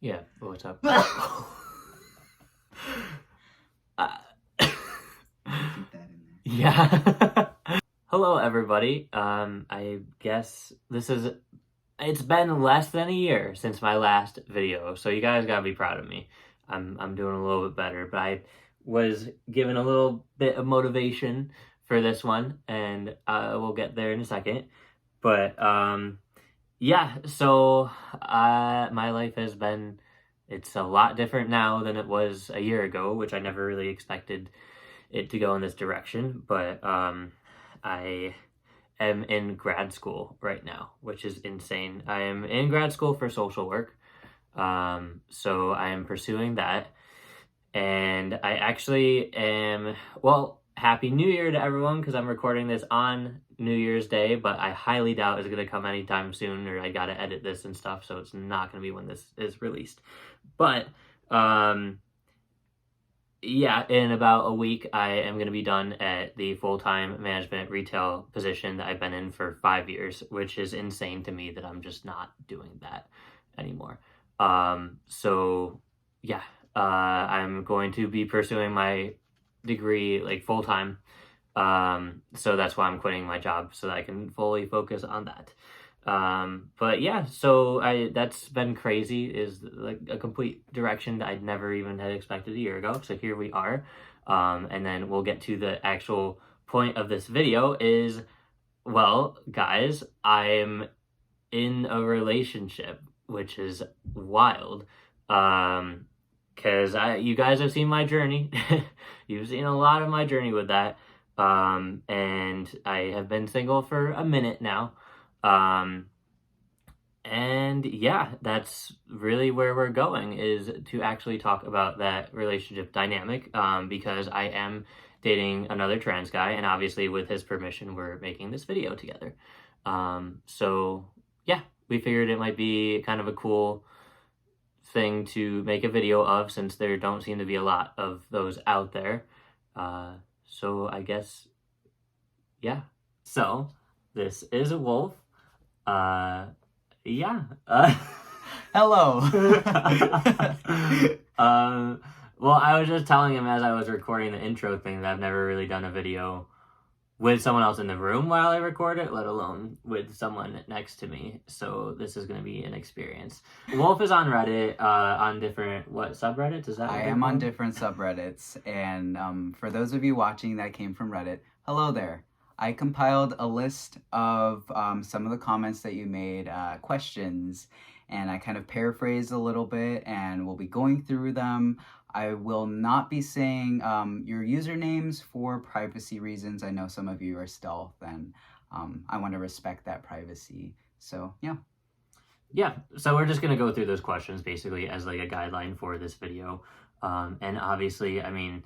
Yeah, what's up? Keep that in there. Yeah. Hello, everybody. I guess it's been less than a year since my last video, so you guys gotta be proud of me. I'm doing a little bit better, but I was given a little bit of motivation for this one, and we'll get there in a second. But yeah, so my life it's a lot different now than it was a year ago, which I never really expected it to go in this direction. But I am in grad school right now, which is insane. I am in grad school for social work. So I am pursuing that. And I actually am, well, Happy New Year to everyone, because I'm recording this on New Year's Day, but I highly doubt it's going to come anytime soon, or I got to edit this and stuff, so it's not going to be when this is released. But, yeah, in about a week, I am going to be done at the full-time management retail position that I've been in for 5 years, which is insane to me that I'm just not doing that anymore. So, yeah. I'm going to be pursuing my degree like full time. So that's why I'm quitting my job so that I can fully focus on that. But yeah, so that's been crazy, is like a complete direction that I'd never even had expected a year ago. So here we are. And then we'll get to the actual point of this video is, well, guys, I'm in a relationship, which is wild. Because you guys have seen my journey. You've seen a lot of my journey with that. And I have been single for a minute now. And yeah, that's really where we're going, is to actually talk about that relationship dynamic, because I am dating another trans guy, and obviously with his permission, we're making this video together. So yeah, we figured it might be kind of a cool thing to make a video of, since there don't seem to be a lot of those out there. So I guess, yeah. So this is a Wolf. Yeah. Hello. Well, I was just telling him as I was recording the intro thing that I've never really done a video with someone else in the room while I record it, let alone with someone next to me. So this is going to be an experience. Wolf is on Reddit, on different, what, subreddits? Is that what I they're am on called? different subreddits, and for those of you watching that came from Reddit, hello there. I compiled a list of some of the comments that you made, questions, and I kind of paraphrased a little bit, and we'll be going through them. I will not be saying your usernames for privacy reasons. I know some of you are stealth, and I want to respect that privacy. So, yeah. Yeah, so we're just going to go through those questions basically as like a guideline for this video. And obviously, I mean,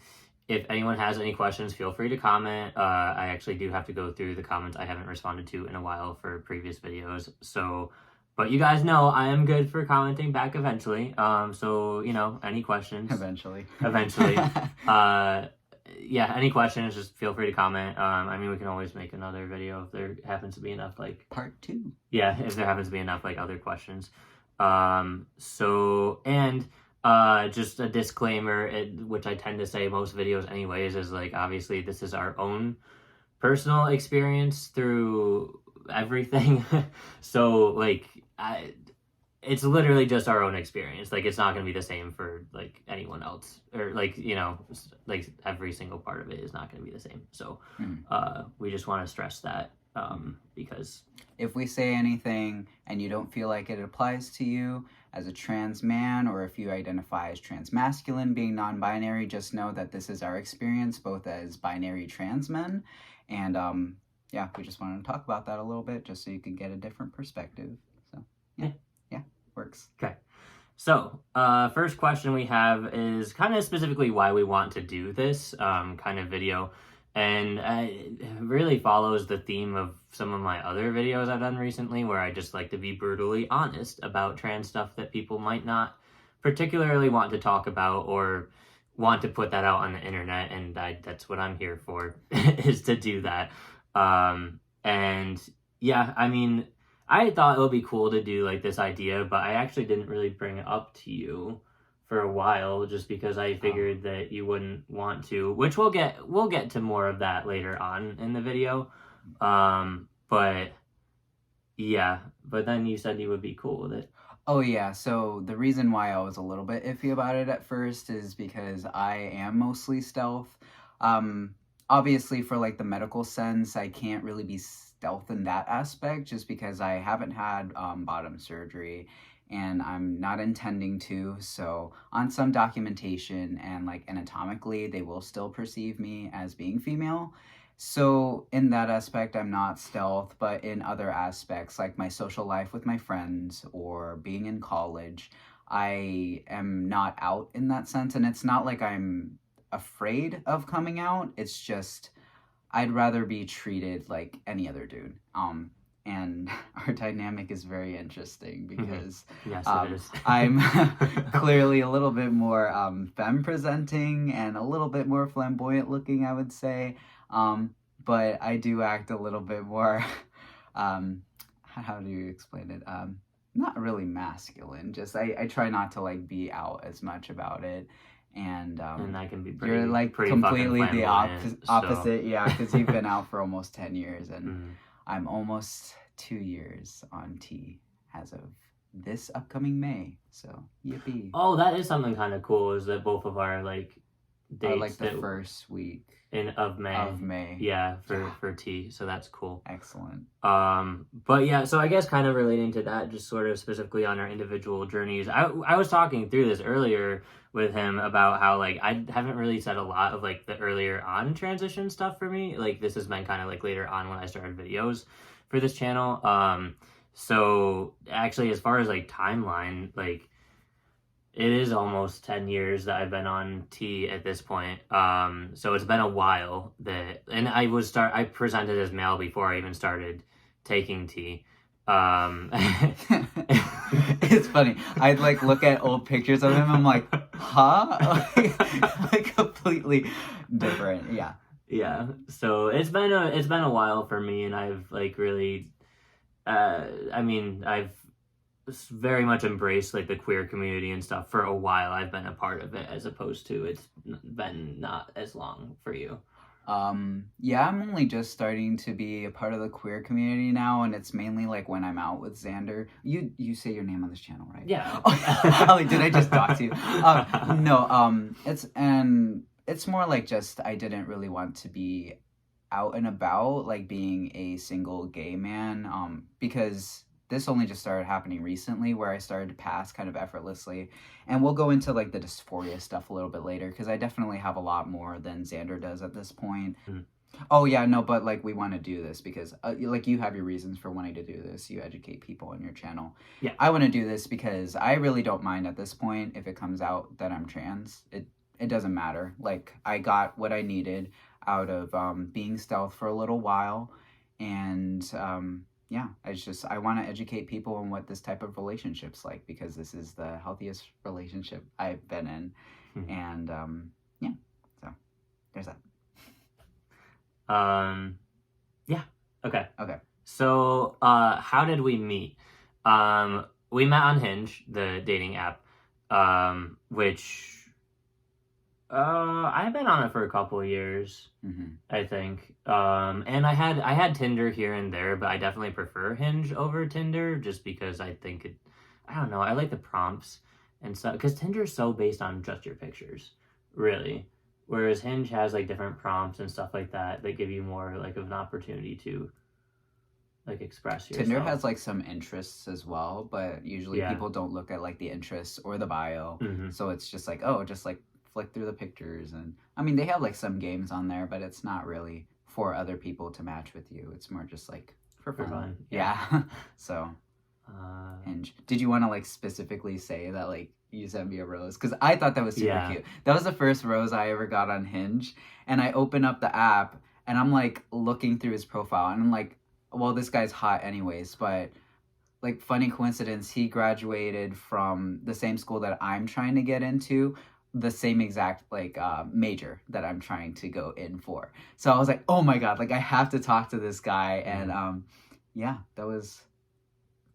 if anyone has any questions, feel free to comment. I actually do have to go through the comments I haven't responded to in a while for previous videos. So, but you guys know I am good for commenting back eventually. So, you know, any questions? Eventually. Yeah, any questions, just feel free to comment. I mean, we can always make another video if there happens to be enough, like... Part 2. Yeah, if there happens to be enough, like, other questions. So, and... just a disclaimer, which I tend to say most videos anyways, is like, obviously this is our own personal experience through everything. So like, it's literally just our own experience. Like, it's not going to be the same for like anyone else, or like, you know, like every single part of it is not going to be the same. So we just want to stress that, because if we say anything and you don't feel like it applies to you as a trans man, or if you identify as trans masculine, being non-binary, just know that this is our experience both as binary trans men. And yeah, we just wanted to talk about that a little bit just so you could get a different perspective. So yeah, works. Okay. So first question we have is kind of specifically why we want to do this kind of video. And it really follows the theme of some of my other videos I've done recently, where I just like to be brutally honest about trans stuff that people might not particularly want to talk about or want to put that out on the internet. And that's what I'm here for, is to do that. And yeah, I mean, I thought it would be cool to do like this idea, but I actually didn't really bring it up to you for a while, just because I figured that you wouldn't want to. Which we'll get to more of that later on in the video. But yeah, but then you said you would be cool with it. Oh yeah, so the reason why I was a little bit iffy about it at first is because I am mostly stealth. Obviously for like the medical sense, I can't really be stealth in that aspect just because I haven't had bottom surgery and I'm not intending to. So on some documentation and like anatomically, they will still perceive me as being female. So in that aspect, I'm not stealth, but in other aspects, like my social life with my friends or being in college, I am not out in that sense. And it's not like I'm afraid of coming out. It's just I'd rather be treated like any other dude. And our dynamic is very interesting because Yes, it is. I'm clearly a little bit more femme presenting and a little bit more flamboyant looking, I would say. But I do act a little bit more, how do you explain it? Not really masculine. Just I try not to like be out as much about it. And I can be pretty, you're like pretty completely the flamboyant, opposite, yeah, because you've been out for almost 10 years and Mhm. I'm almost 2 years on T as of this upcoming May. So yippee! Oh, that is something kind of cool. Is that both of our like dates Like the first week of May? of May. Yeah, for T. So that's cool. Excellent. But yeah, so I guess kind of relating to that, just sort of specifically on our individual journeys. I was talking through this earlier with him about how like I haven't really said a lot of like the earlier on transition stuff for me. Like this has been kind of like later on when I started videos for this channel. So actually, as far as like timeline, like it is almost 10 years that I've been on T at this point. So it's been a while and I presented as male before I even started taking T. It's funny. I'd like look at old pictures of him. I'm like, huh? Like completely different. Yeah. Yeah. So it's been a while for me, and I've like really, I've very much embraced like the queer community and stuff for a while. I've been a part of it as opposed to it's been not as long for you. Yeah, I'm only just starting to be a part of the queer community now, and it's mainly like when I'm out with Xander. You say your name on this channel, right? Yeah. Oh, did I just dox you? No, it's more like just I didn't really want to be out and about like being a single gay man, because this only just started happening recently where I started to pass kind of effortlessly. And we'll go into like the dysphoria stuff a little bit later because I definitely have a lot more than Xander does at this point. Mm-hmm. Oh yeah, no, but like we want to do this because like you have your reasons for wanting to do this. You educate people on your channel. Yeah. I want to do this because I really don't mind at this point if it comes out that I'm trans. It doesn't matter. Like I got what I needed out of being stealth for a little while, and yeah, I want to educate people on what this type of relationship's like because this is the healthiest relationship I've been in. Mm-hmm. And yeah, so there's that. Yeah. Okay. Okay. So how did we meet? We met on Hinge, the dating app, which I've been on it for a couple of years, mm-hmm. I think. And I had Tinder here and there, but I definitely prefer Hinge over Tinder just because I think I don't know, I like the prompts and stuff, because Tinder is so based on just your pictures, really. Whereas Hinge has like different prompts and stuff like that that give you more like of an opportunity to like express yourself. Tinder has like some interests as well, but usually people don't look at like the interests or the bio. Mm-hmm. So it's just like, oh, just like flick through the pictures. And I mean, they have like some games on there, but it's not really for other people to match with you. It's more just like for fun. Yeah. So Hinge. Did you want to like specifically say that like you sent me a rose? Because I thought that was super cute. That was the first rose I ever got on Hinge. And I open up the app and I'm like looking through his profile and I'm like, well, this guy's hot anyways, but like funny coincidence, he graduated from the same school that I'm trying to get into, the same exact like major that I'm trying to go in for. So I was like, oh my god, like I have to talk to this guy. And yeah, that was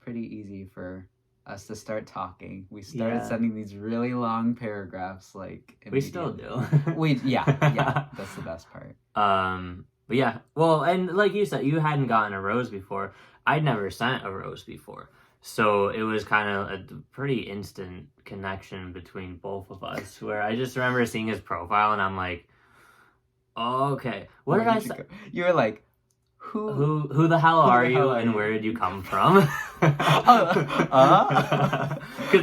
pretty easy for us to start talking. We started sending these really long paragraphs, like we still do. yeah, that's the best part. But yeah, well, and like you said, you hadn't gotten a rose before. I'd never sent a rose before, so it was kind of a pretty instant connection between both of us. Where I just remember seeing his profile, and I'm like, oh, okay, what did I say? You were like, who the hell are you, and where did you come from? Because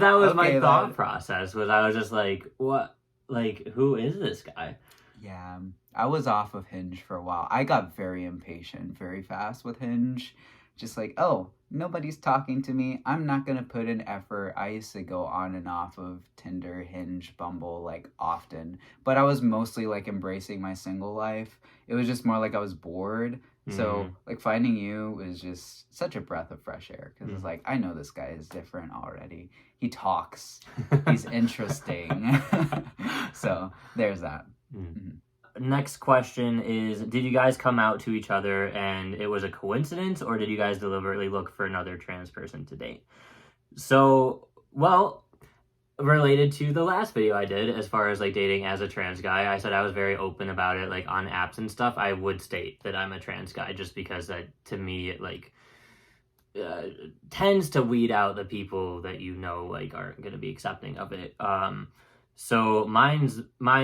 that was my thought process. Was I was just like, what? Like, who is this guy? Yeah, I was off of Hinge for a while. I got very impatient very fast with Hinge. Just like, oh, nobody's talking to me. I'm not going to put in effort. I used to go on and off of Tinder, Hinge, Bumble, like, often. But I was mostly, like, embracing my single life. It was just more like I was bored. So, like, finding you was just such a breath of fresh air. Because it's like, I know this guy is different already. He talks. He's interesting. So, there's that. Next question is, did you guys come out to each other and it was a coincidence, or did you guys deliberately look for another trans person to date? So, well, related to the last video I did, as far as like dating as a trans guy, I said I was very open about it, like on apps and stuff. I would state that I'm a trans guy just because that, to me, it like tends to weed out the people that you know like aren't going to be accepting of it. So mine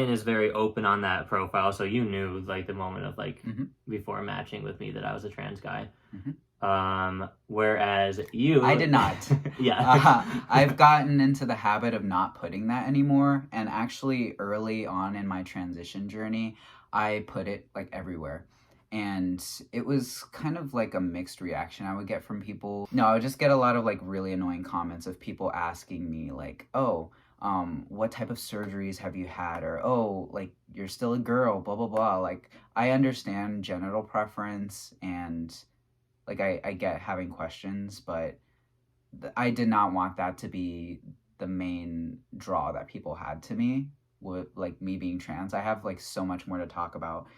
is very open on that profile. So you knew like the moment of like before matching with me that I was a trans guy. Whereas you, I did not. I've gotten into the habit of not putting that anymore. And actually early on in my transition journey, I put it like everywhere. And it was kind of like a mixed reaction I would get from people. No, I would just get a lot of like really annoying comments of people asking me like, oh, what type of surgeries have you had? Or, oh, like, you're still a girl, blah, blah, blah. Like, I understand genital preference and, like, I get having questions, but I did not want that to be the main draw that people had to me, with, like, me being trans. I have, like, so much more to talk about.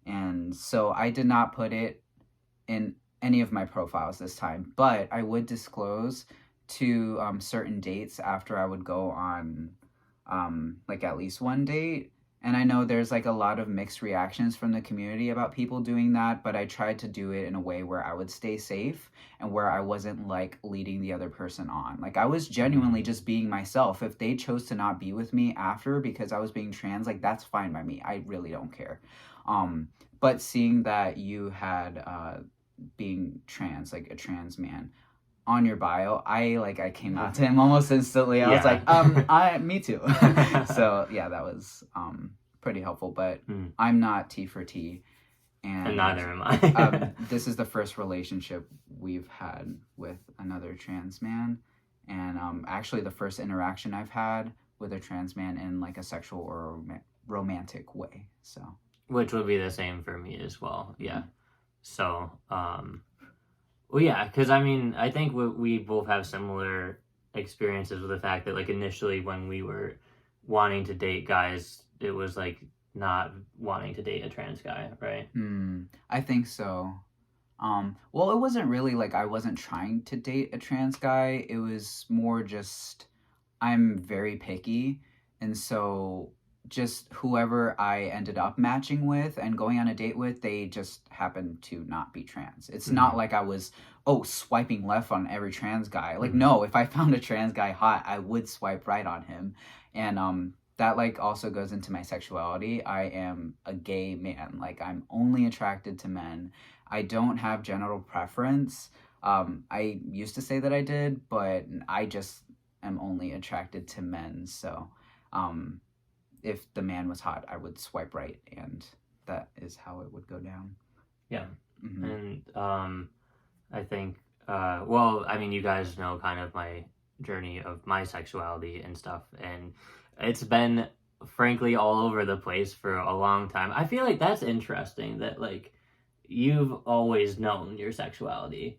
And so I did not put it in any of my profiles this time, but I would disclose to certain dates after I would go on like at least one date. And I know there's like a lot of mixed reactions from the community about people doing that, but I tried to do it in a way where I would stay safe and where I wasn't like leading the other person on. Like I was genuinely just being myself. If they chose to not be with me after because I was being trans, like that's fine by me. I really don't care. But seeing that you had being trans, like a trans man, on your bio, I came out to him almost instantly. I was like, me too. So yeah, that was pretty helpful. But I'm not T for T, and neither am I. This is the first relationship we've had with another trans man, and actually the first interaction I've had with a trans man in like a sexual or romantic way. So which would be the same for me as well. Yeah. So well, yeah, because I mean, I think we both have similar experiences with the fact that, like, initially when we were wanting to date guys, it was like not wanting to date a trans guy, right? I think so. Well, it wasn't really like I wasn't trying to date a trans guy. It was more just I'm very picky, and so just whoever I ended up matching with and going on a date with, they just happened to not be trans. It's not like I was, swiping left on every trans guy. Like, no, if I found a trans guy hot, I would swipe right on him. And that, like, also goes into my sexuality. I am a gay man. Like, I'm only attracted to men. I don't have genital preference. I used to say that I did, but I just am only attracted to men. So, if the man was hot, I would swipe right, and that is how it would go down. Yeah. And I think, well, I mean, you guys know kind of my journey of my sexuality and stuff, and it's been, frankly, all over the place for a long time. I feel like that's interesting that, like, you've always known your sexuality.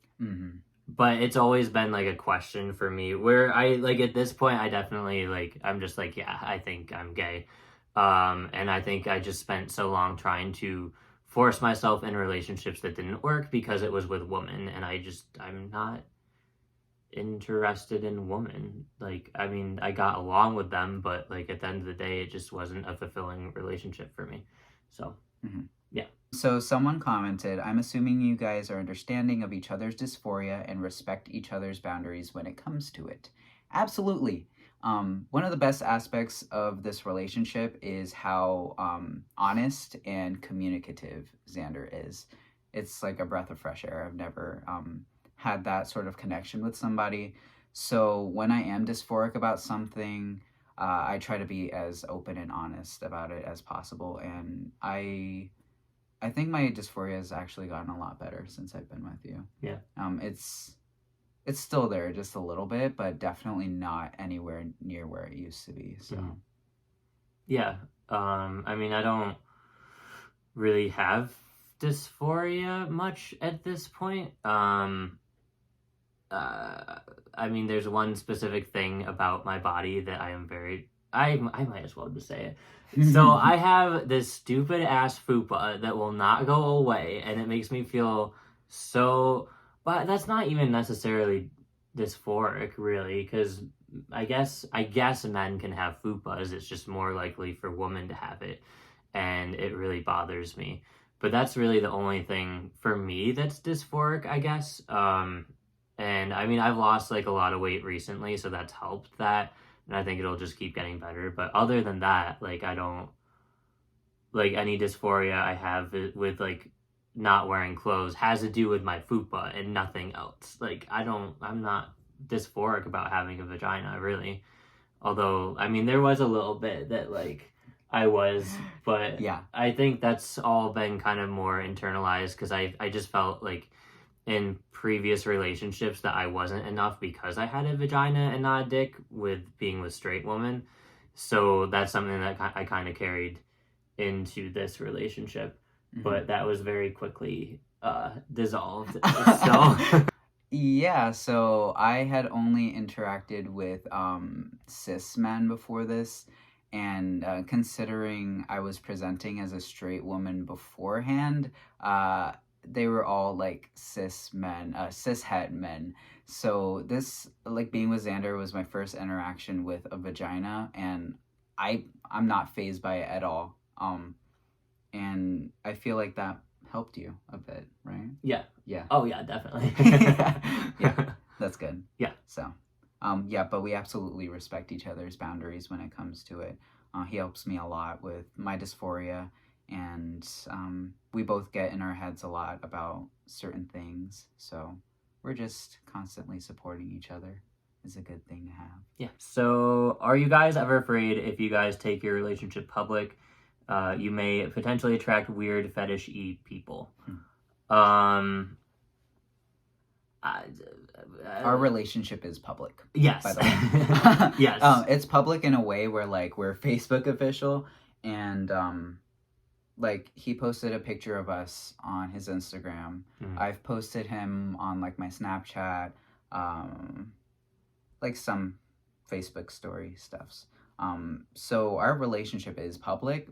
But it's always been, like, a question for me where I, like, at this point, I definitely, like, I'm just like, yeah, I think I'm gay. And I think I just spent so long trying to force myself in relationships that didn't work because it was with women. And I'm not interested in women. Like, I mean, I got along with them, but like at the end of the day, it just wasn't a fulfilling relationship for me. So, yeah. So someone commented, I'm assuming you guys are understanding of each other's dysphoria and respect each other's boundaries when it comes to it. Absolutely. One of the best aspects of this relationship is how honest and communicative Xander is. It's like a breath of fresh air. I've never had that sort of connection with somebody. So when I am dysphoric about something, I try to be as open and honest about it as possible. And I think my dysphoria has actually gotten a lot better since I've been with you. Yeah. It's still there just a little bit, but definitely not anywhere near where it used to be. So yeah. I mean, I don't really have dysphoria much at this point. I mean, there's one specific thing about my body that I might as well just say it. So I have this stupid ass fupa that will not go away, and it makes me feel so, but that's not even necessarily dysphoric, really, because I guess men can have fupas. It's just more likely for women to have it, and it really bothers me. But that's really the only thing for me that's dysphoric, I guess. And I mean, I've lost like a lot of weight recently, so that's helped that. And I think it'll just keep getting better. But other than that, like, I don't, like, any dysphoria I have with like not wearing clothes has to do with my fupa and nothing else. Like, I'm not dysphoric about having a vagina, really. Although, I mean, there was a little bit that like I was, but yeah, I think that's all been kind of more internalized because I just felt like in previous relationships that I wasn't enough because I had a vagina and not a dick with being with straight women. So that's something that I kind of carried into this relationship. But that was very quickly dissolved. So yeah, so I had only interacted with cis men before this, and considering I was presenting as a straight woman beforehand, they were all like cis men, cishet men. So this, like, being with Xander was my first interaction with a vagina, and I'm not fazed by it at all. And I feel like that helped you a bit, right? Yeah. Yeah. Oh yeah, definitely. Yeah, that's good. Yeah. So, yeah, but we absolutely respect each other's boundaries when it comes to it. He helps me a lot with my dysphoria, and we both get in our heads a lot about certain things. So we're just constantly supporting each other. Is a good thing to have. Yeah. So are you guys ever afraid if you guys take your relationship public, you may potentially attract weird fetish-y people? Our relationship is public. Yes. By the way. Yes. It's public in a way where like we're Facebook official, and like he posted a picture of us on his Instagram. I've posted him on like my Snapchat, like some Facebook story stuffs. So our relationship is public.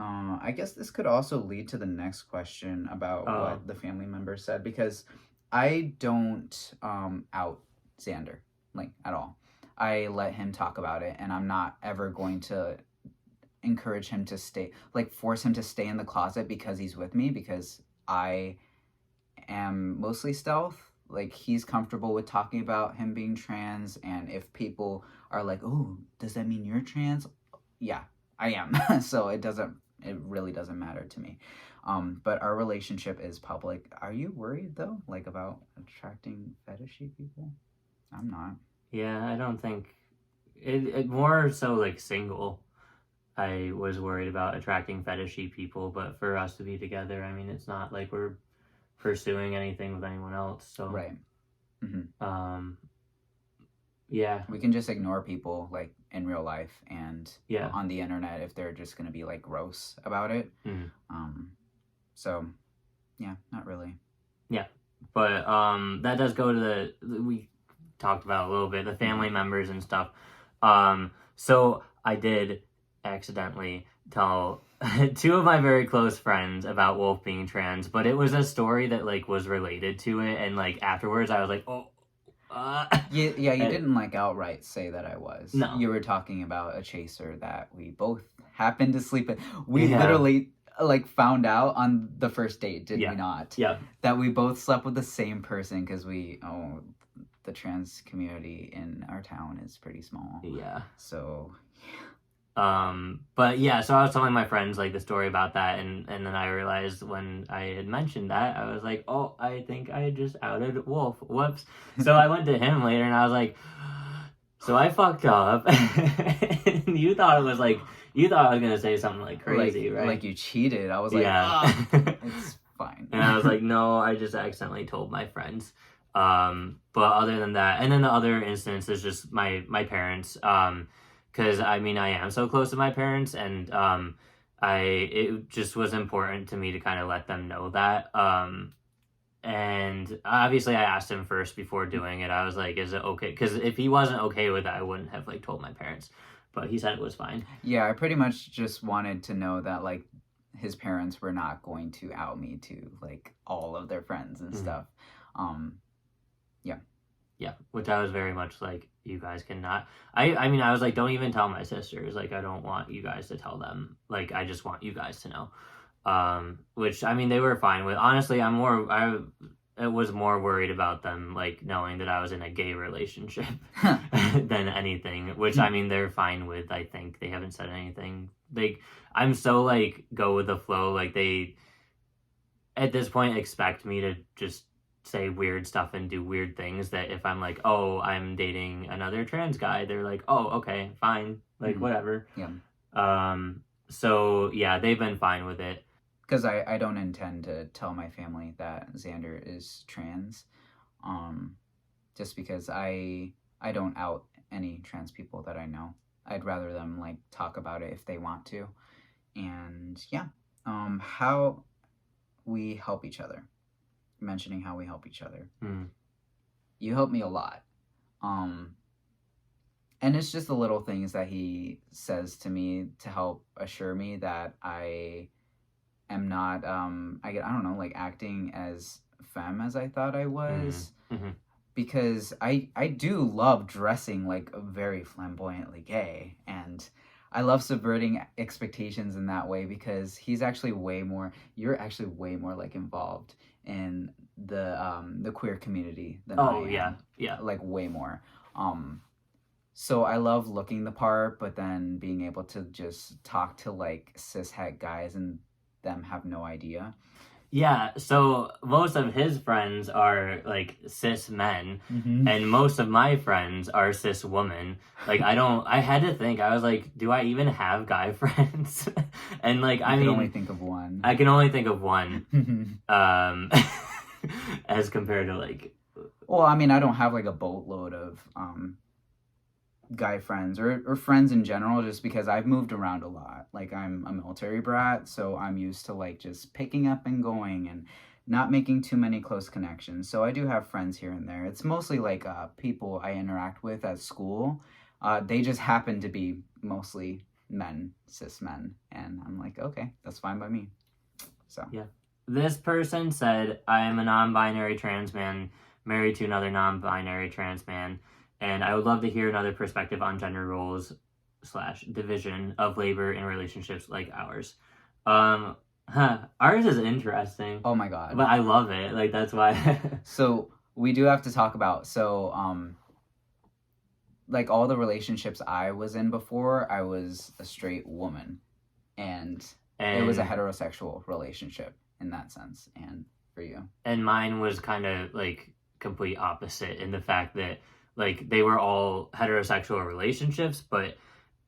I guess this could also lead to the next question about what the family member said, because I don't out Xander, like, at all. I let him talk about it, and I'm not ever going to encourage him to stay, like, force him to stay in the closet because he's with me, because I am mostly stealth. Like, he's comfortable with talking about him being trans, and if people are like, oh, does that mean you're trans? Yeah, I am. So it really doesn't matter to me. But our relationship is public. Are you worried though, like, about attracting fetishy people? I'm not. Yeah, I don't think it more so like single. I was worried about attracting fetishy people, but for us to be together, I mean, it's not like we're pursuing anything with anyone else. So right. Yeah, we can just ignore people like in real life and yeah, on the internet if they're just gonna be like gross about it. So yeah, not really. Yeah, but that does go to we talked about a little bit the family members and stuff. So I did accidentally tell two of my very close friends about Wolf being trans, but it was a story that like was related to it, and like afterwards I was like, oh, You didn't like outright say that I was. No. You were talking about a chaser that we both happened to sleep with. We Yeah. literally like found out on the first date, did we not? Yeah. That we both slept with the same person because the trans community in our town is pretty small. Yeah. So but yeah, so I was telling my friends like the story about that, and then I realized when I had mentioned that, I was like, oh, I think I just outed Wolf. Whoops. So I went to him later and I was like, so I fucked up. And you thought I was gonna say something like crazy, right? Like you cheated. I was like, yeah. It's fine. And I was like, no, I just accidentally told my friends. But other than that, and then the other instance is just my parents. Because I mean, I am so close to my parents, and it just was important to me to kind of let them know that. And obviously, I asked him first before doing it. I was like, "Is it okay?" Because if he wasn't okay with it, I wouldn't have like told my parents. But he said it was fine. Yeah, I pretty much just wanted to know that like his parents were not going to out me to like all of their friends and stuff. Yeah, which I was very much like, you guys cannot. I mean, I was like, don't even tell my sisters. Like, I don't want you guys to tell them. Like, I just want you guys to know. Which, I mean, they were fine with. Honestly, I was more worried about them, like, knowing that I was in a gay relationship than anything. Which, I mean, they're fine with, I think. They haven't said anything. Like, I'm so, like, go with the flow. Like, they, at this point, expect me to just say weird stuff and do weird things, that if I'm like, oh, I'm dating another trans guy, they're like, oh, okay, fine, like whatever. So yeah, they've been fine with it, because I don't intend to tell my family that Xander is trans, just because I don't out any trans people that I know. I'd rather them like talk about it if they want to. And yeah, how we help each other. Mentioning how we help each other. You help me a lot. And it's just the little things that he says to me to help assure me that I am not I don't know, like acting as femme as I thought I was. Because I do love dressing like very flamboyantly gay, and I love subverting expectations in that way, because you're actually way more like involved in the queer community than I am. yeah, like way more. So I love looking the part, but then being able to just talk to like cishet guys and them have no idea. Yeah, so most of his friends are like cis men, and most of my friends are cis women. Like, I had to think, I was like, do I even have guy friends? And like, I can only think of one. I can only think of one. As compared to like, well, I mean, I don't have like a boatload of guy friends or friends in general, just because I've moved around a lot. Like, I'm a military brat, so I'm used to like just picking up and going and not making too many close connections. So I do have friends here and there. It's mostly like people I interact with at school. They just happen to be mostly men, cis men, and I'm like, okay, that's fine by me. So yeah. This person said, I am a non-binary trans man married to another non-binary trans man, and I would love to hear another perspective on gender roles / division of labor in relationships like ours. Ours is interesting. Oh my god. But I love it. Like, that's why. So we do have to talk about, like, all the relationships I was in before, I was a straight woman. And it was a heterosexual relationship in that sense. And for you? And mine was kind of like complete opposite, in the fact that like they were all heterosexual relationships, but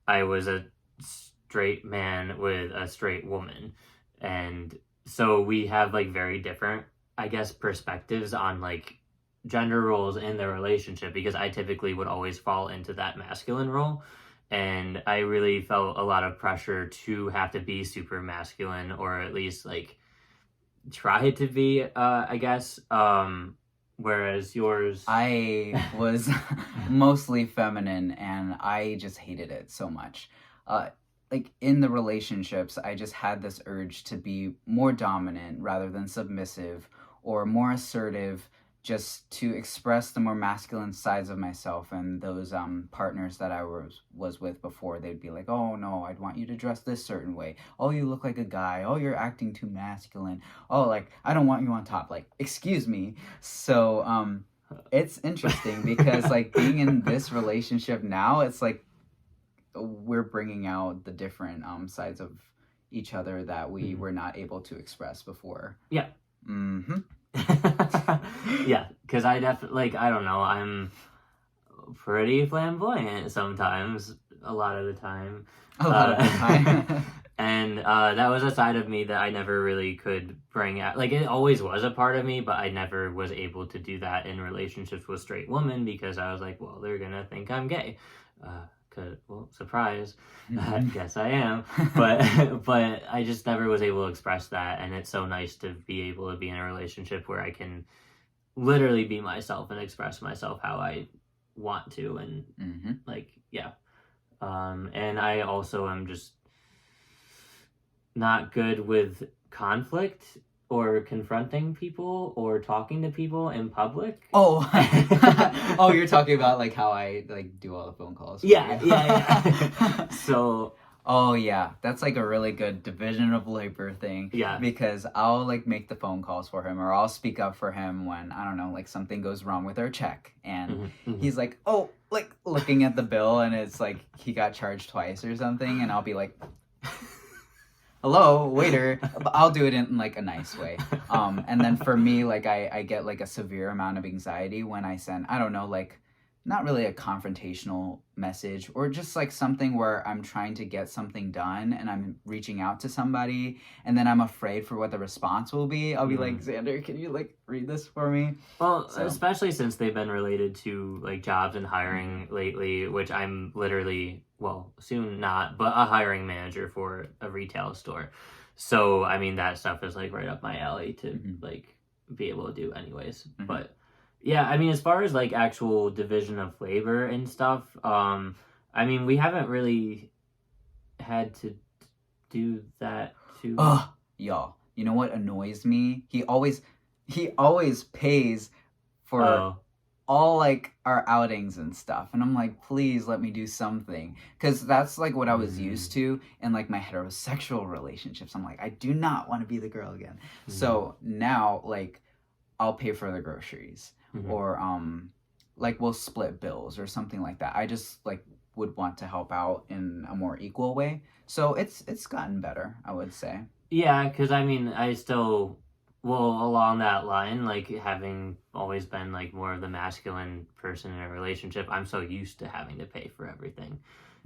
I was a straight man with a straight woman. And so we have like very different, I guess, perspectives on like gender roles in the relationship, because I typically would always fall into that masculine role. And I really felt a lot of pressure to have to be super masculine, or at least like try to be, I guess. Whereas yours, I was mostly feminine, and I just hated it so much. Like, in the relationships, I just had this urge to be more dominant rather than submissive, or more assertive just to express the more masculine sides of myself. And those partners that I was with before, they'd be like, oh no, I'd want you to dress this certain way. Oh, you look like a guy. Oh, you're acting too masculine. Oh, like, I don't want you on top. Like, excuse me. So it's interesting because like being in this relationship now, it's like we're bringing out the different sides of each other that we were not able to express before. Yeah. Mm-hmm. Yeah, because I definitely, like, I don't know, I'm pretty flamboyant sometimes, a lot of the time. A lot of the time. And that was a side of me that I never really could bring out. Like, it always was a part of me, but I never was able to do that in relationships with straight women because I was like, well, they're gonna think I'm gay. Well, surprise, I guess I am. But I just never was able to express that, and it's so nice to be able to be in a relationship where I can literally be myself and express myself how I want to, and like, yeah. And I also am just not good with conflict or confronting people or talking to people in public. Oh, oh, you're talking about like how I like do all the phone calls. Yeah. So. Oh yeah, that's like a really good division of labor thing. Yeah. Because I'll like make the phone calls for him, or I'll speak up for him when, I don't know, like something goes wrong with our check, and he's like, oh, like looking at the bill, and it's like he got charged twice or something, and I'll be like, hello, waiter. I'll do it in like a nice way. And then for me, like I get like a severe amount of anxiety when I send, I don't know, like not really a confrontational message, or just like something where I'm trying to get something done and I'm reaching out to somebody and then I'm afraid for what the response will be. I'll be like, Xander, can you like read this for me? Well, especially since they've been related to like jobs and hiring lately, which I'm literally, well, soon not, but a hiring manager for a retail store. So, I mean, that stuff is like right up my alley to like be able to do anyways. But yeah, I mean, as far as like actual division of labor and stuff, I mean, we haven't really had to do that too. Y'all, you know what annoys me? He always pays for all like our outings and stuff, and I'm like, please let me do something, because that's like what I was used to in like my heterosexual relationships. I'm like, I do not want to be the girl again. So now like I'll pay for the groceries, or like we'll split bills or something like that. I just like would want to help out in a more equal way. So it's gotten better, I would say. Yeah, because I mean, I still, well, along that line, like having always been like more of the masculine person in a relationship, I'm so used to having to pay for everything.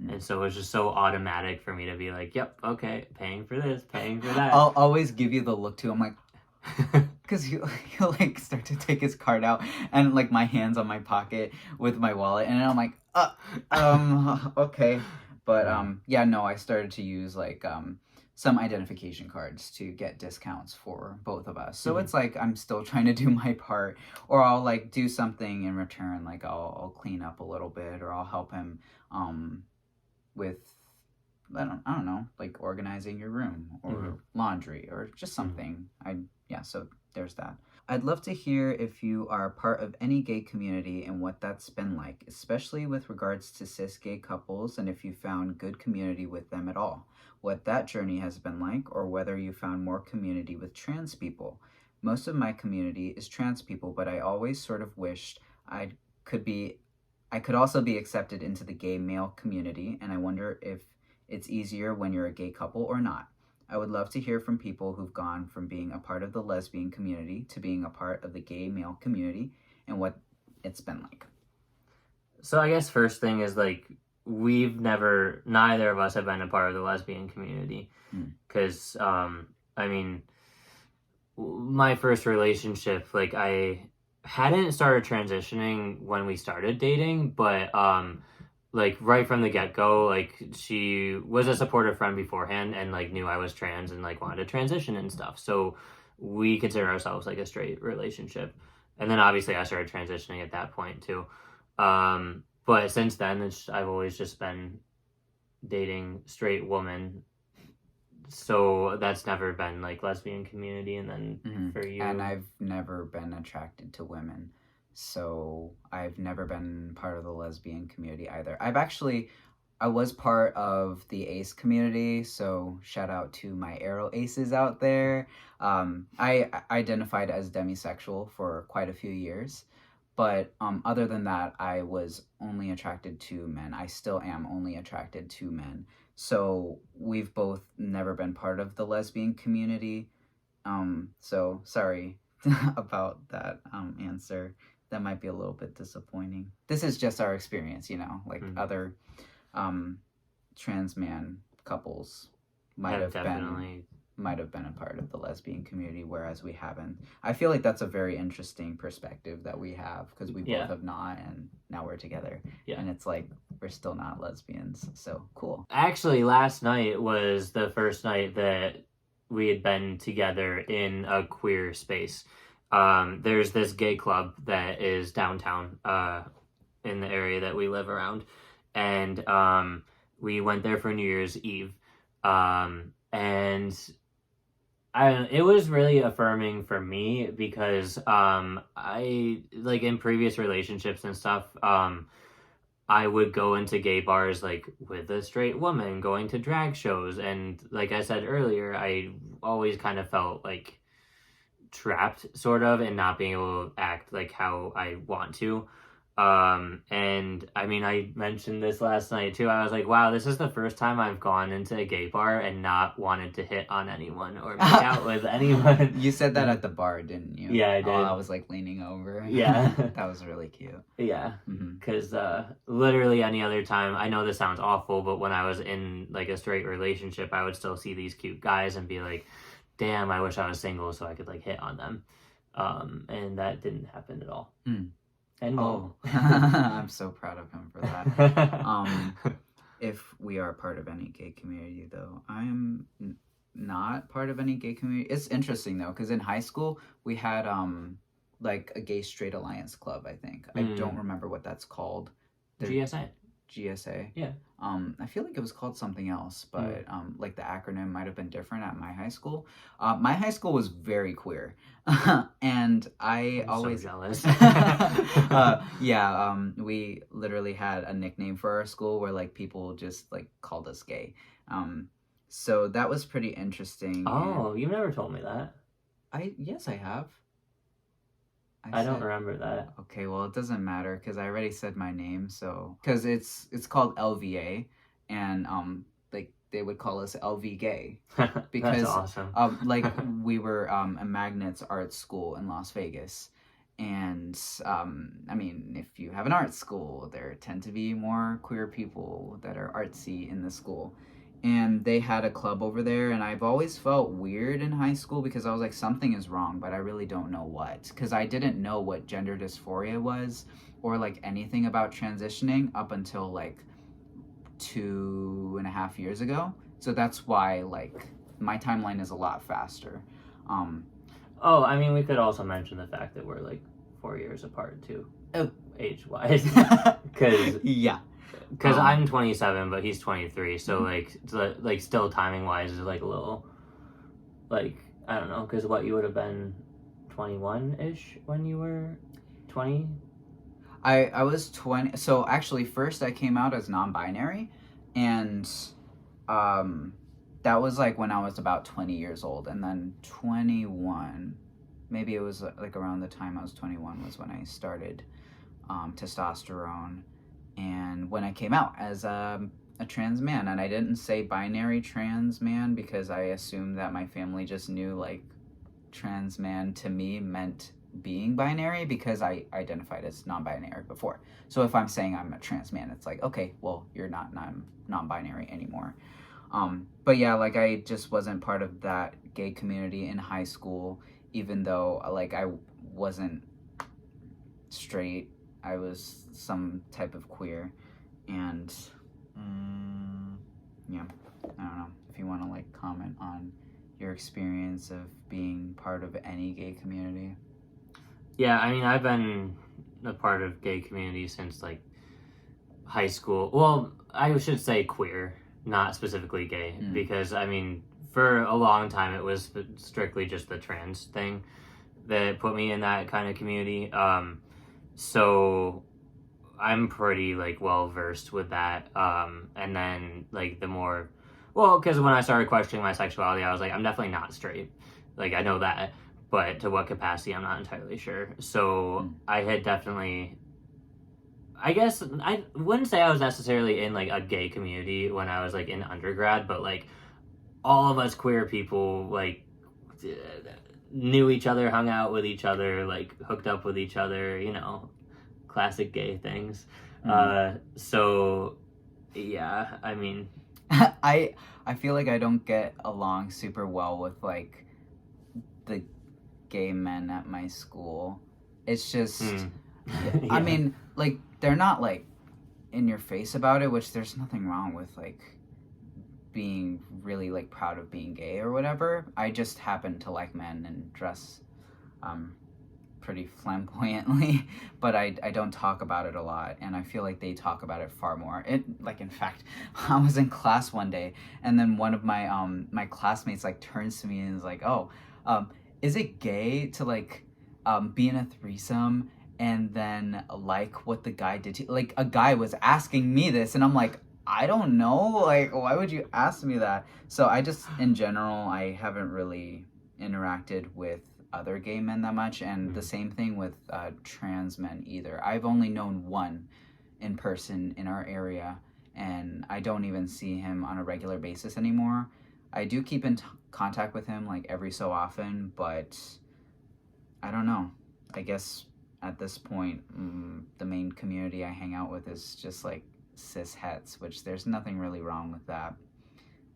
And so it's just so automatic for me to be like, yep, okay, paying for this, paying for that. I'll always give you the look too. I'm like, because he'll like start to take his card out, and like my hand's on my pocket with my wallet, and I'm like, okay. But yeah, no, I started to use like some identification cards to get discounts for both of us. So it's like I'm still trying to do my part, or I'll like do something in return, like I'll clean up a little bit, or I'll help him with I don't know, like organizing your room or laundry or just something. Yeah, so there's that. I'd love to hear if you are part of any gay community and what that's been like, especially with regards to cis gay couples, and if you found good community with them at all, what that journey has been like, or whether you found more community with trans people. Most of my community is trans people, but I always sort of wished I could also be accepted into the gay male community, and I wonder if it's easier when you're a gay couple or not. I would love to hear from people who've gone from being a part of the lesbian community to being a part of the gay male community and what it's been like. So I guess first thing is like, neither of us have been a part of the lesbian community. Because, I mean, my first relationship, like I hadn't started transitioning when we started dating, but like right from the get-go, like she was a supportive friend beforehand and like knew I was trans and like wanted to transition and stuff. So we consider ourselves like a straight relationship. And then obviously I started transitioning at that point too. But since then, I've always just been dating straight women so that's never been like lesbian community, and then for you, and I've never been attracted to women, so I've never been part of the lesbian community either. I was part of the ace community, so shout out to my arrow aces out there. I identified as demisexual for quite a few years, but other than that, I was only attracted to men. I still am only attracted to men. So we've both never been part of the lesbian community. So sorry about that answer. That might be a little bit disappointing. This is just our experience, like other trans man couples might have been a part of the lesbian community, whereas we haven't. I feel like that's a very interesting perspective that we have, because we both have not, and now we're together. And it's like we're still not lesbians, so cool. Actually, last night was the first night that we had been together in a queer space. There's this gay club that is downtown in the area that we live around, and we went there for New Year's Eve, and it was really affirming for me, because I, like, in previous relationships and stuff, I would go into gay bars like with a straight woman, going to drag shows, and like I said earlier, I always kind of felt like trapped sort of, and not being able to act like how I want to. And I mean, I mentioned this last night too. I was like, wow, this is the first time I've gone into a gay bar and not wanted to hit on anyone or make out with anyone. You said that at the bar, didn't you? Yeah, I did. I was like leaning over. Yeah. That was really cute. Yeah. Because literally any other time, I know this sounds awful, but when I was in like a straight relationship, I would still see these cute guys and be like, damn, I wish I was single so I could like hit on them. And that didn't happen at all. And I'm so proud of him for that. If we are part of any gay community, though, I am not part of any gay community. It's interesting though, because in high school we had like a gay straight alliance club. I think I don't remember what that's called. GSA. Yeah. I feel like it was called something else, but like the acronym might have been different at my high school. My high school was very queer, and I'm always so jealous. We literally had a nickname for our school where like people just like called us gay. So that was pretty interesting. Oh, you never told me that. Yes, I have. I don't remember that. Okay, well, it doesn't matter because I already said my name. So, because it's called LVA, and like they would call us LV Gay because that's awesome. Like we were a Magnets art school in Las Vegas, and I mean, if you have an art school, there tend to be more queer people that are artsy in the school. And they had a club over there, and I've always felt weird in high school because I was like, something is wrong, but I really don't know what. Because I didn't know what gender dysphoria was or like anything about transitioning up until like 2.5 years ago. So that's why like my timeline is a lot faster. Oh, I mean, we could also mention the fact that we're like 4 years apart too, age-wise. Because yeah. Because I'm 27, but he's 23, so like still timing wise is like a little, like, I don't know, because what, you would have been 21-ish when you were 20? I was 20. So actually, first I came out as non-binary, and that was like when I was about 20 years old, and then 21, maybe it was like around the time I was 21 was when I started testosterone. And when I came out as a trans man, and I didn't say binary trans man because I assumed that my family just knew like trans man to me meant being binary because I identified as non-binary before. So if I'm saying I'm a trans man, it's like, okay, well, you're not non-binary anymore. But yeah, like I just wasn't part of that gay community in high school, even though like I wasn't straight. I was some type of queer, and yeah, I don't know if you want to like comment on your experience of being part of any gay community. Yeah, I mean, I've been a part of gay community since like high school. Well, I should say queer, not specifically gay, because I mean, for a long time it was strictly just the trans thing that put me in that kind of community. So I'm pretty like well versed with that. And then like the more, well, because when I started questioning my sexuality, I was like, I'm definitely not straight. Like I know that, but to what capacity, I'm not entirely sure. So I had definitely, I guess I wouldn't say I was necessarily in like a gay community when I was like in undergrad, but like all of us queer people like knew each other, hung out with each other, like hooked up with each other, you know, classic gay things. So yeah, I mean, I feel like I don't get along super well with like the gay men at my school. It's just yeah. I mean, like they're not like in your face about it, which there's nothing wrong with like being really like proud of being gay or whatever. I just happen to like men and dress pretty flamboyantly, but I don't talk about it a lot, and I feel like they talk about it far more. It like in fact, I was in class one day, and then one of my my classmates like turns to me and is like, "Oh, is it gay to like be in a threesome and then like what the guy did to like a guy was asking me this?" And I'm like, I don't know, like why would you ask me that? So I just in general I haven't really interacted with other gay men that much, and the same thing with trans men either. I've only known one in person in our area, and I don't even see him on a regular basis anymore. I do keep in contact with him like every so often, but I don't know. I guess at this point, the main community I hang out with is just like cis hets, which there's nothing really wrong with that.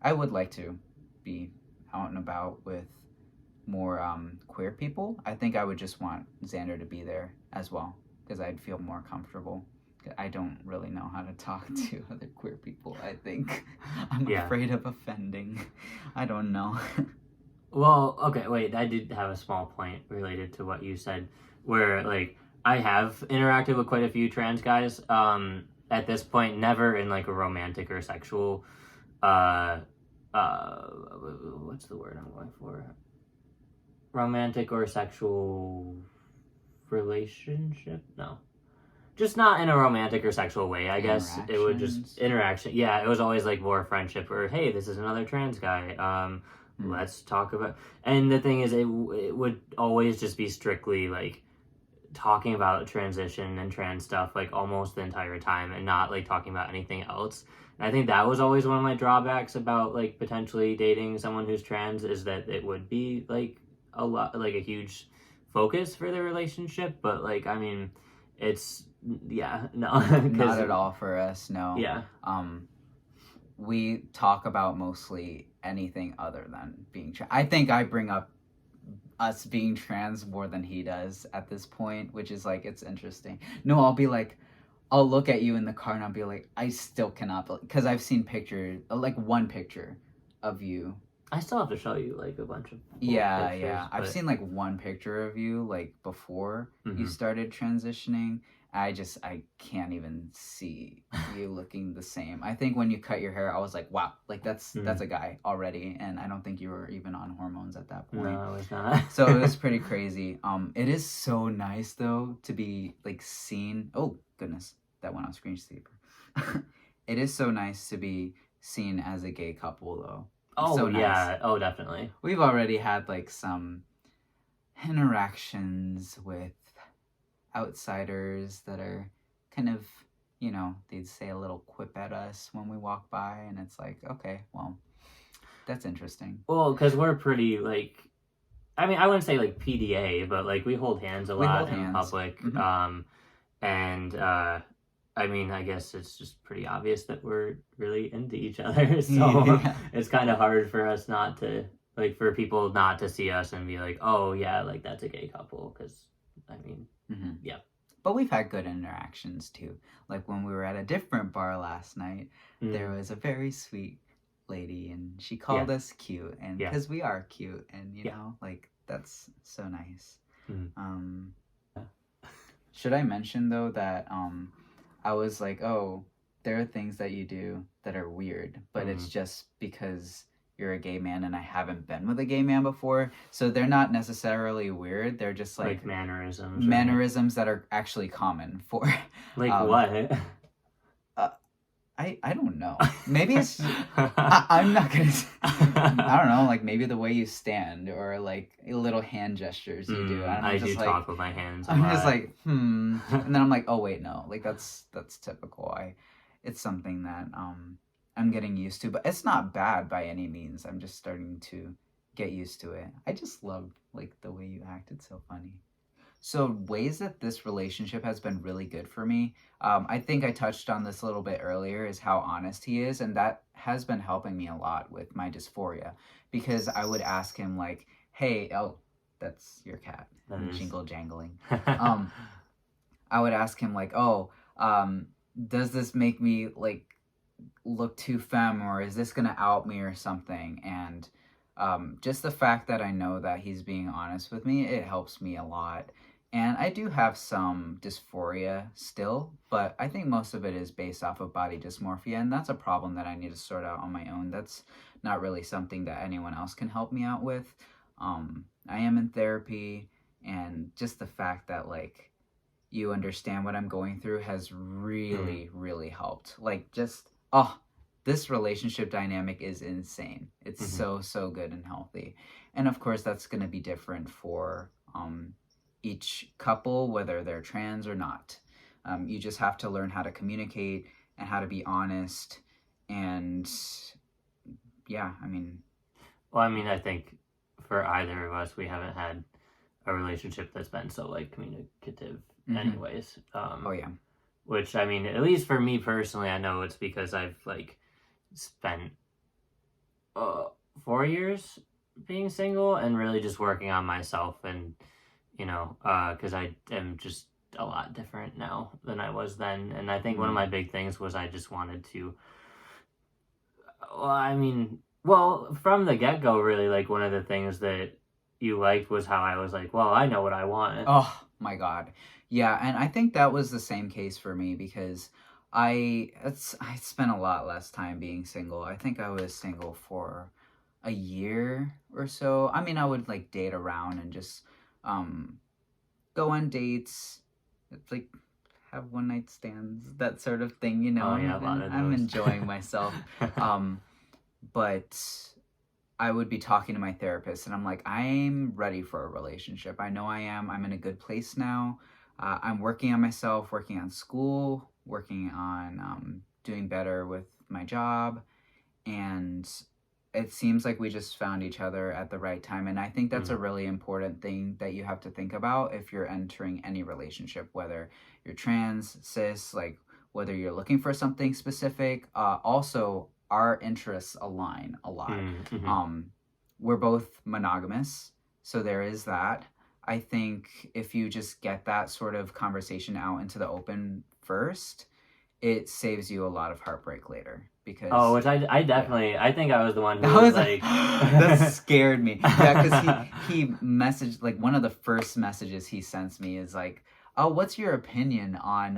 I would like to be out and about with more queer people. I think I would just want Xander to be there as well because I'd feel more comfortable. I don't really know how to talk to other queer people, I think. I'm afraid of offending. I don't know. Well, okay, wait, I did have a small point related to what you said where like I have interacted with quite a few trans guys. At this point, never in like a romantic or sexual what's the word I'm going for? Romantic or sexual relationship? No. Just not in a romantic or sexual way. I guess it would just interaction. Yeah, it was always like more friendship or hey, this is another trans guy. Let's talk about. And the thing is, it would always just be strictly like talking about transition and trans stuff like almost the entire time, and not like talking about anything else. And I think that was always one of my drawbacks about like potentially dating someone who's trans, is that it would be like a lot like a huge focus for the relationship. But like I mean, it's no not at all for us. No. We talk about mostly anything other than being trans. I think I bring up us being trans more than he does at this point, which is like, it's interesting. No, I'll be like, I'll look at you in the car and I'll be like, I still cannot believe, because I've seen pictures, like one picture of you. I still have to show you like a bunch of pictures, I've seen like one picture of you like before you started transitioning. I can't even see you looking the same. I think when you cut your hair, I was like, wow, like that's a guy already. And I don't think you were even on hormones at that point. No, I was not. So it was pretty crazy. It is so nice though to be like seen. Oh goodness, that went on screensaver. It is so nice to be seen as a gay couple though. Oh so nice. Yeah, oh definitely. We've already had like some interactions with outsiders that are kind of, you know, they'd say a little quip at us when we walk by, and it's like, okay, well, that's interesting. Well, because we're pretty like, I mean, I wouldn't say like PDA, but like we hold hands a lot in public. And I mean, I guess it's just pretty obvious that we're really into each other. So it's kind of hard for us not to, like, for people not to see us and be like, oh yeah, like that's a gay couple. Because I mean, yeah. But we've had good interactions too. Like when we were at a different bar last night, there was a very sweet lady, and she called us cute, and because we are cute, and you know, like that's so nice. Should I mention though that I was like, oh, there are things that you do that are weird, but it's just because you're a gay man and I haven't been with a gay man before. So they're not necessarily weird. They're just like mannerisms. Mannerisms that are actually common for like what? I don't know. Maybe it's I'm not gonna. I don't know. Like maybe the way you stand or like little hand gestures you do. I do talk with my hands. I'm just like and then I'm like, oh wait, no. Like that's typical. It's something that I'm getting used to, but it's not bad by any means. I'm just starting to get used to it. I just love like the way you act. It's so funny. So ways that this relationship has been really good for me, I think I touched on this a little bit earlier, is how honest he is, and that has been helping me a lot with my dysphoria, because I would ask him like, "Hey, oh, that's your cat, jingle jangling." I would ask him like, "Oh, does this make me like look too femme, or is this gonna out me or something?" And just the fact that I know that he's being honest with me, it helps me a lot. And I do have some dysphoria still, but I think most of it is based off of body dysmorphia, and that's a problem that I need to sort out on my own. That's not really something that anyone else can help me out with. I am in therapy, and just the fact that like you understand what I'm going through has really, really helped. Like just this relationship dynamic is insane. It's so good and healthy. And of course that's going to be different for each couple, whether they're trans or not. You just have to learn how to communicate and how to be honest. And yeah, I mean... Well, I mean, I think for either of us, we haven't had a relationship that's been so, like, communicative anyways. Oh, yeah. Which, I mean, at least for me personally, I know it's because I've, like, spent 4 years being single and really just working on myself, and you know, because I am just a lot different now than I was then. And I think one of my big things was I just wanted to, from the get-go, really, like, one of the things that you liked was how I was like, well, I know what I want. Oh my God. Yeah. And I think that was the same case for me, because I spent a lot less time being single. I think I was single for a year or so. I mean, I would like date around and just go on dates, like have one night stands, that sort of thing, you know. Oh, yeah, a lot of those. I'm enjoying myself. But I would be talking to my therapist and I'm like, I'm ready for a relationship. I know I am. I'm in a good place now. I'm working on myself, working on school, working on doing better with my job, and it seems like we just found each other at the right time. And I think that's a really important thing that you have to think about if you're entering any relationship, whether you're trans, cis, like whether you're looking for something specific. Also, our interests align a lot. We're both monogamous, so there is that. I think if you just get that sort of conversation out into the open first, it saves you a lot of heartbreak later. Because which I definitely, I think I was the one who was like... that scared me. Yeah, because he messaged, like, one of the first messages he sends me is like, oh, what's your opinion on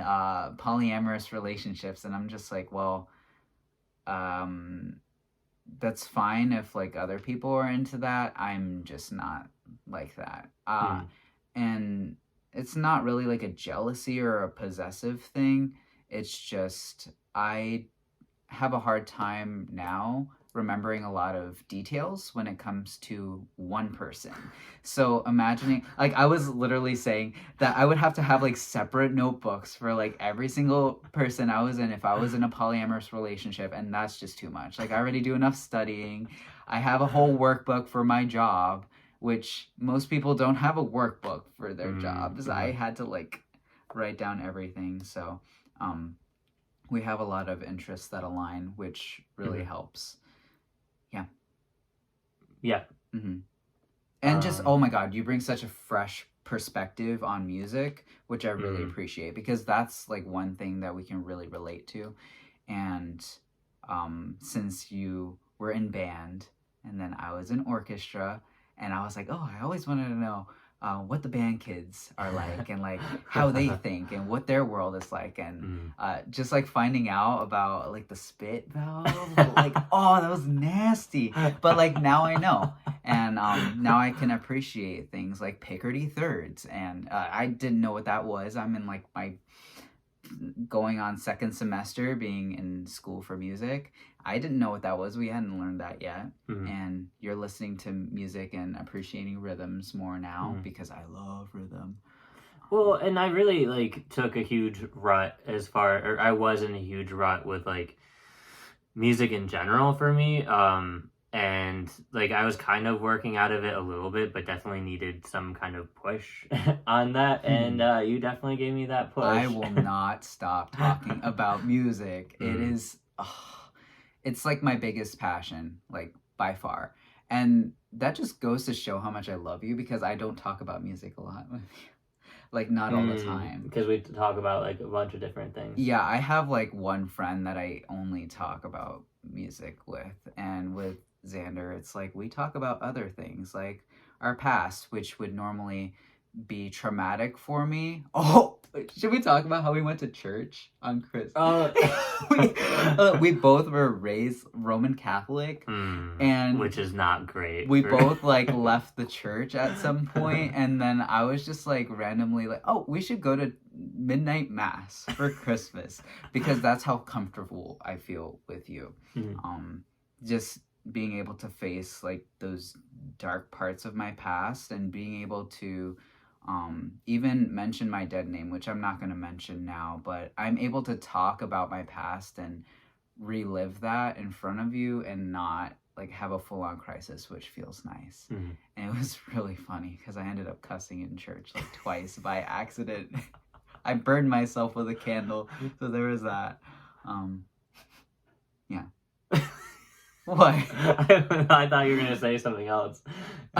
polyamorous relationships? And I'm just like, well, that's fine if like other people are into that. I'm just not like that. And it's not really like a jealousy or a possessive thing. It's just I have a hard time now remembering a lot of details when it comes to one person. So imagining, like, I was literally saying that I would have to have like separate notebooks for like every single person I was in if I was in a polyamorous relationship, and that's just too much. Like, I already do enough studying. I have a whole workball for my job, which most people don't have a workbook for their jobs. I had to like write down everything. So we have a lot of interests that align, which really helps. Yeah. And just, oh my God, you bring such a fresh perspective on music, which I really appreciate, because that's like one thing that we can really relate to. And since you were in band and then I was in orchestra, and I was like, oh, I always wanted to know what the band kids are like, and like how they think and what their world is like, and just like finding out about like the spit valve, like oh, that was nasty, but like now I know, and now I can appreciate things like Picardy thirds, and I didn't know what that was. I'm in like my going on second semester being in school for music. I didn't know what that was. We hadn't learned that yet. And you're listening to music and appreciating rhythms more now because I love rhythm. Well, and I really like took a huge rut or I was in a huge rut with like music in general for me. And like I was kind of working out of it a little bit, but definitely needed some kind of push on that. And you definitely gave me that push. I will not stop talking about music. It is, it's like my biggest passion, like by far. And that just goes to show how much I love you, because I don't talk about music a lot with you. Like not all the time. Because we talk about like a bunch of different things. Yeah, I have like one friend that I only talk about music with. And with Xander, it's like we talk about other things, like our past, which would normally be traumatic for me. Oh, should we talk about how we went to church on Christmas? We both were raised Roman Catholic, and which is not great. We both like left the church at some point, and then I was just like randomly like, oh, we should go to midnight mass for Christmas, because that's how comfortable I feel with you. Just being able to face like those dark parts of my past, and being able to even mention my dead name, which I'm not going to mention now, but I'm able to talk about my past and relive that in front of you and not like have a full-on crisis, which feels nice. And it was really funny because I ended up cussing in church like twice by accident. I burned myself with a candle, so there was that. Yeah. What? I thought you were gonna say something else.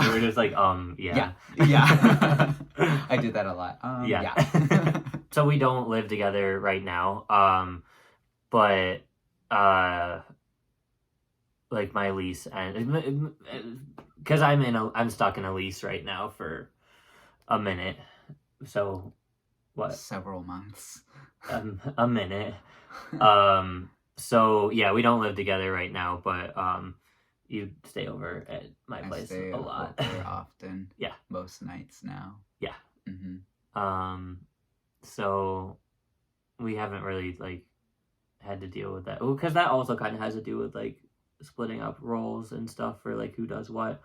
You were just like, yeah. Yeah. I do that a lot. Yeah. So we don't live together right now. But like my lease, and because I'm stuck in a lease right now for a minute. So what? Several months. A minute. So yeah, we don't live together right now, but you stay over at my place a lot. Over often. Yeah. Most nights now. Yeah. So we haven't really like had to deal with that. Well, because that also kind of has to do with like splitting up roles and stuff for like who does what.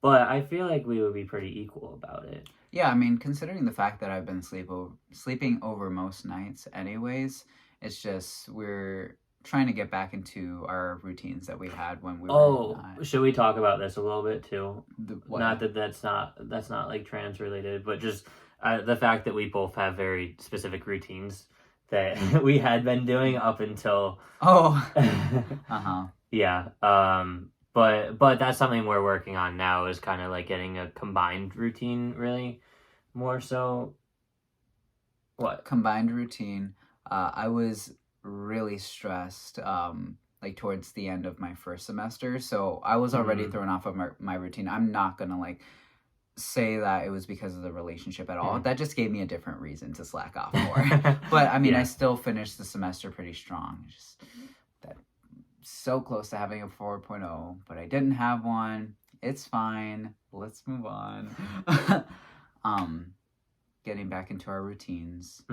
But I feel like we would be pretty equal about it. Yeah, I mean, considering the fact that I've been sleeping over most nights anyways, it's just we're trying to get back into our routines that we had when we were should we talk about this a little bit too? What? Not that that's not like trans related, but just the fact that we both have very specific routines that we had been doing up until yeah. But that's something we're working on now, is kind of like getting a combined routine, really, more so. What? Combined routine. I was really stressed like towards the end of my first semester, so I was already thrown off of my routine. I'm not gonna like say that it was because of the relationship at all. That just gave me a different reason to slack off more. But I mean, I still finished the semester pretty strong. Just that so close to having a 4.0, but I didn't have one. It's fine. Let's move on. Getting back into our routines.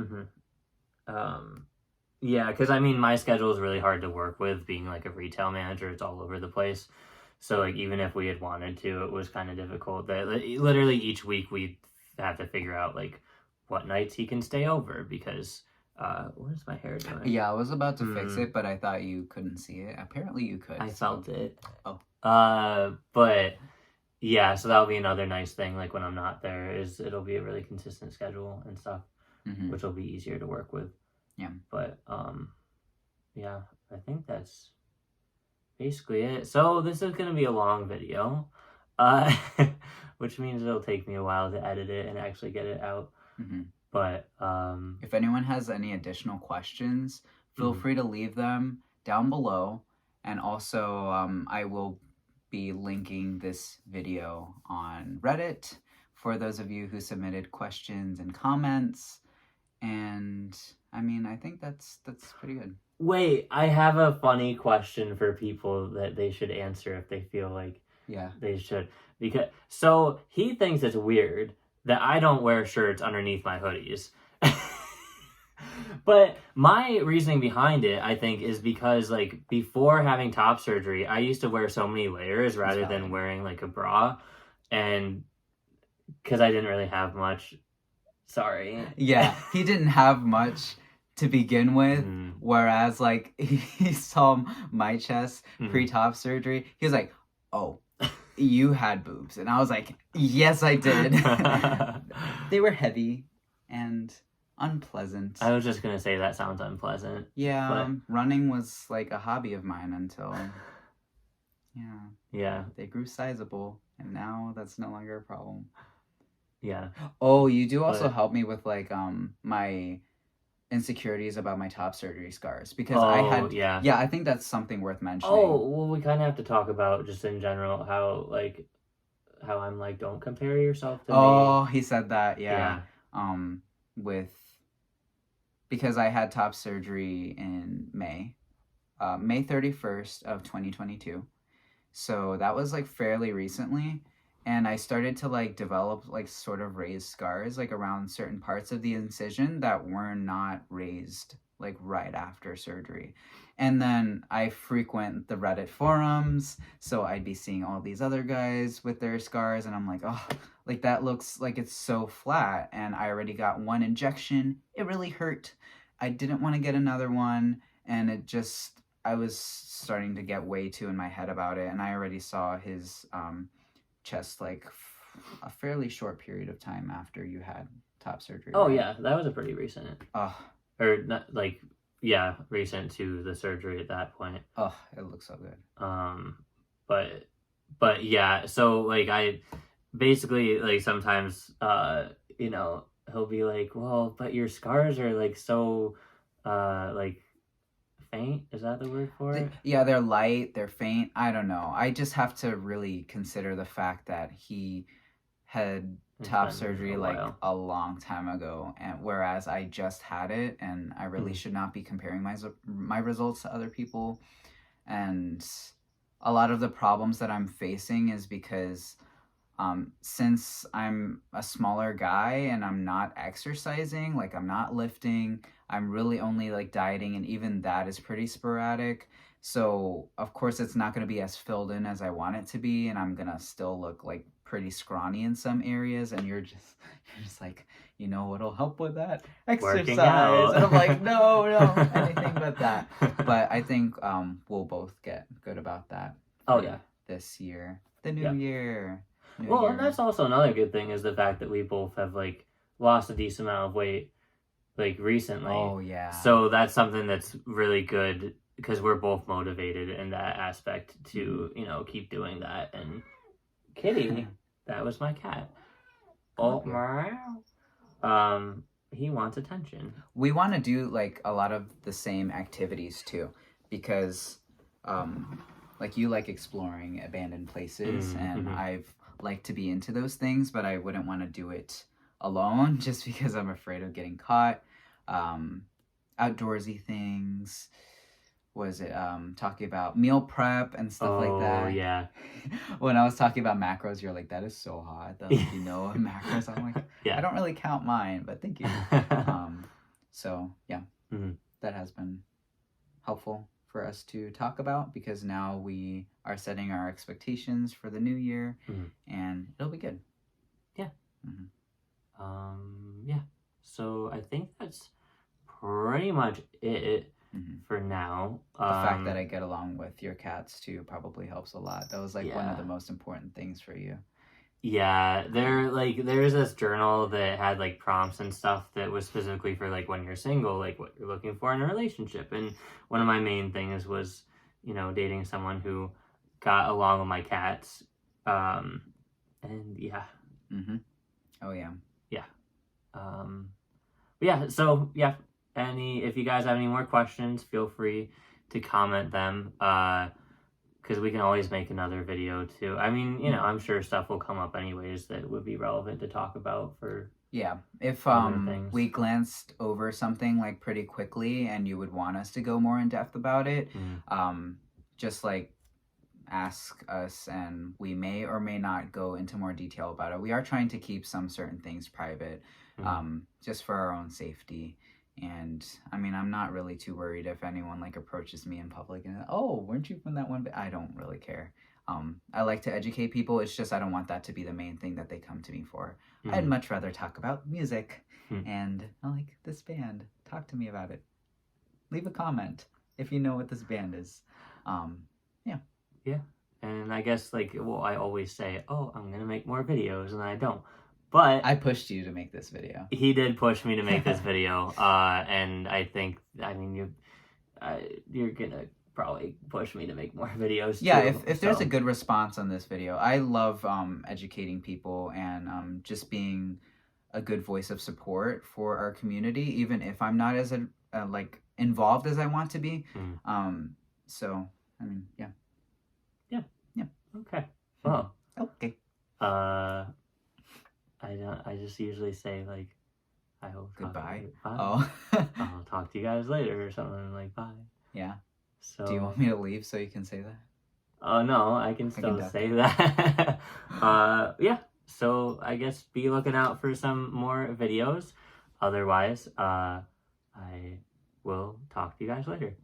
Yeah, because I mean, my schedule is really hard to work with. Being like a retail manager, it's all over the place. So like, even if we had wanted to, it was kind of difficult. That literally each week we have to figure out like what nights he can stay over, because what is my hair doing? Yeah, I was about to fix it, but I thought you couldn't see it. Apparently you could. I felt it. Oh. But yeah, so that'll be another nice thing. Like when I'm not there, is it'll be a really consistent schedule and stuff, which will be easier to work with. Yeah. But yeah, I think that's basically it. So this is gonna be a long video, which means it'll take me a while to edit it and actually get it out. But if anyone has any additional questions, feel free to leave them down below. And also, I will be linking this video on Reddit for those of you who submitted questions and comments. And I mean, I think that's pretty good. Wait, I have a funny question for people that they should answer if they feel like they should. So he thinks it's weird that I don't wear shirts underneath my hoodies. But my reasoning behind it, I think, is because, like, before having top surgery, I used to wear so many layers rather than wearing, like, a bra. And because I didn't really have much. Sorry. Yeah, he didn't have much to begin with, whereas, like, he saw my chest pre-top surgery. He was like, oh, you had boobs. And I was like, yes, I did. They were heavy and unpleasant. I was just gonna say that sounds unpleasant. Yeah, running was like a hobby of mine until they grew sizable, and now that's no longer a problem. Yeah. Oh, you do also help me with like my insecurities about my top surgery scars, because I think that's something worth mentioning. Oh, well, we kind of have to talk about just in general how I'm like, don't compare yourself to me. Oh, he said that. Yeah. Because I had top surgery in May 31st of 2022. So that was like fairly recently. And I started to like develop like sort of raised scars like around certain parts of the incision that were not raised like right after surgery. And then I frequent the Reddit forums, so I'd be seeing all these other guys with their scars, and I'm like, oh, like that looks like it's so flat, and I already got one injection. It really hurt. I didn't want to get another one, and I was starting to get way too in my head about it, and I already saw his chest like a fairly short period of time after you had top surgery. Oh, right? Yeah, that was a pretty recent. Oh. Or not like, yeah, recent to the surgery at that point. Oh, it looks so good. But yeah, so like I basically like sometimes he'll be like, well, but your scars are like so like faint. Is that the word for it? Yeah, they're light, they're faint. I don't know. I just have to really consider the fact that he had top surgery like a long time ago, and whereas I just had it, and I really should not be comparing my results to other people. And a lot of the problems that I'm facing is because since I'm a smaller guy and I'm not exercising, like I'm not lifting, I'm really only like dieting, and even that is pretty sporadic. So of course it's not going to be as filled in as I want it to be, and I'm going to still look like pretty scrawny in some areas, and you're just like, you know what'll help with that? Exercise. And I'm like, no, anything but that. But I think we'll both get good about that. Oh yeah. This year. The new year. And that's also another good thing is the fact that we both have like lost a decent amount of weight like recently. Oh yeah. So that's something that's really good because we're both motivated in that aspect to, keep doing that. And Kitty, that was my cat. Oh, he wants attention. We want to do like a lot of the same activities too, because like you like exploring abandoned places, and I've liked to be into those things, but I wouldn't want to do it alone just because I'm afraid of getting caught. Outdoorsy things. Was it talking about meal prep and stuff like that? Oh yeah. When I was talking about macros, you're like, that is so hot. That like, macros. I'm like, I don't really count mine, but thank you. So yeah, that has been helpful for us to talk about, because now we are setting our expectations for the new year, and it'll be good. Yeah. Yeah. So I think that's pretty much it. For now. The fact that I get along with your cats too probably helps a lot. That was like one of the most important things for you. Yeah, there's this journal that had like prompts and stuff that was specifically for like when you're single, like what you're looking for in a relationship. And one of my main things was, dating someone who got along with my cats. And yeah. Oh yeah. Yeah. Yeah, so yeah. If you guys have any more questions, feel free to comment them. because we can always make another video too. I mean, you know, I'm sure stuff will come up anyways that would be relevant to talk about for Yeah, if other things. we glanced over something like pretty quickly and you would want us to go more in depth about it, just like ask us and we may or may not go into more detail about it. We are trying to keep some certain things private, just for our own safety. And I mean, I'm not really too worried if anyone like approaches me in public and, oh, weren't you from that one? I don't really care. I like to educate people. It's just I don't want that to be the main thing that they come to me for. I'd much rather talk about music and I like this band. Talk to me about it. Leave a comment if you know what this band is. Yeah. And I guess like, well, I always say, oh, I'm going to make more videos, and I don't. But I pushed you to make this video. He did push me to make this video. And I think, I mean, you're going to probably push me to make more videos Yeah, too, if there's a good response on this video. I love educating people and just being a good voice of support for our community, even if I'm not as like involved as I want to be. So I mean, yeah. Okay. Well. Okay. I just usually say like, I will goodbye. Bye. I'll talk to you guys later or something like bye. Yeah. So. Do you want me to leave so you can say that? Oh no, I can still say that. Yeah. So I guess be looking out for some more videos. Otherwise, I will talk to you guys later.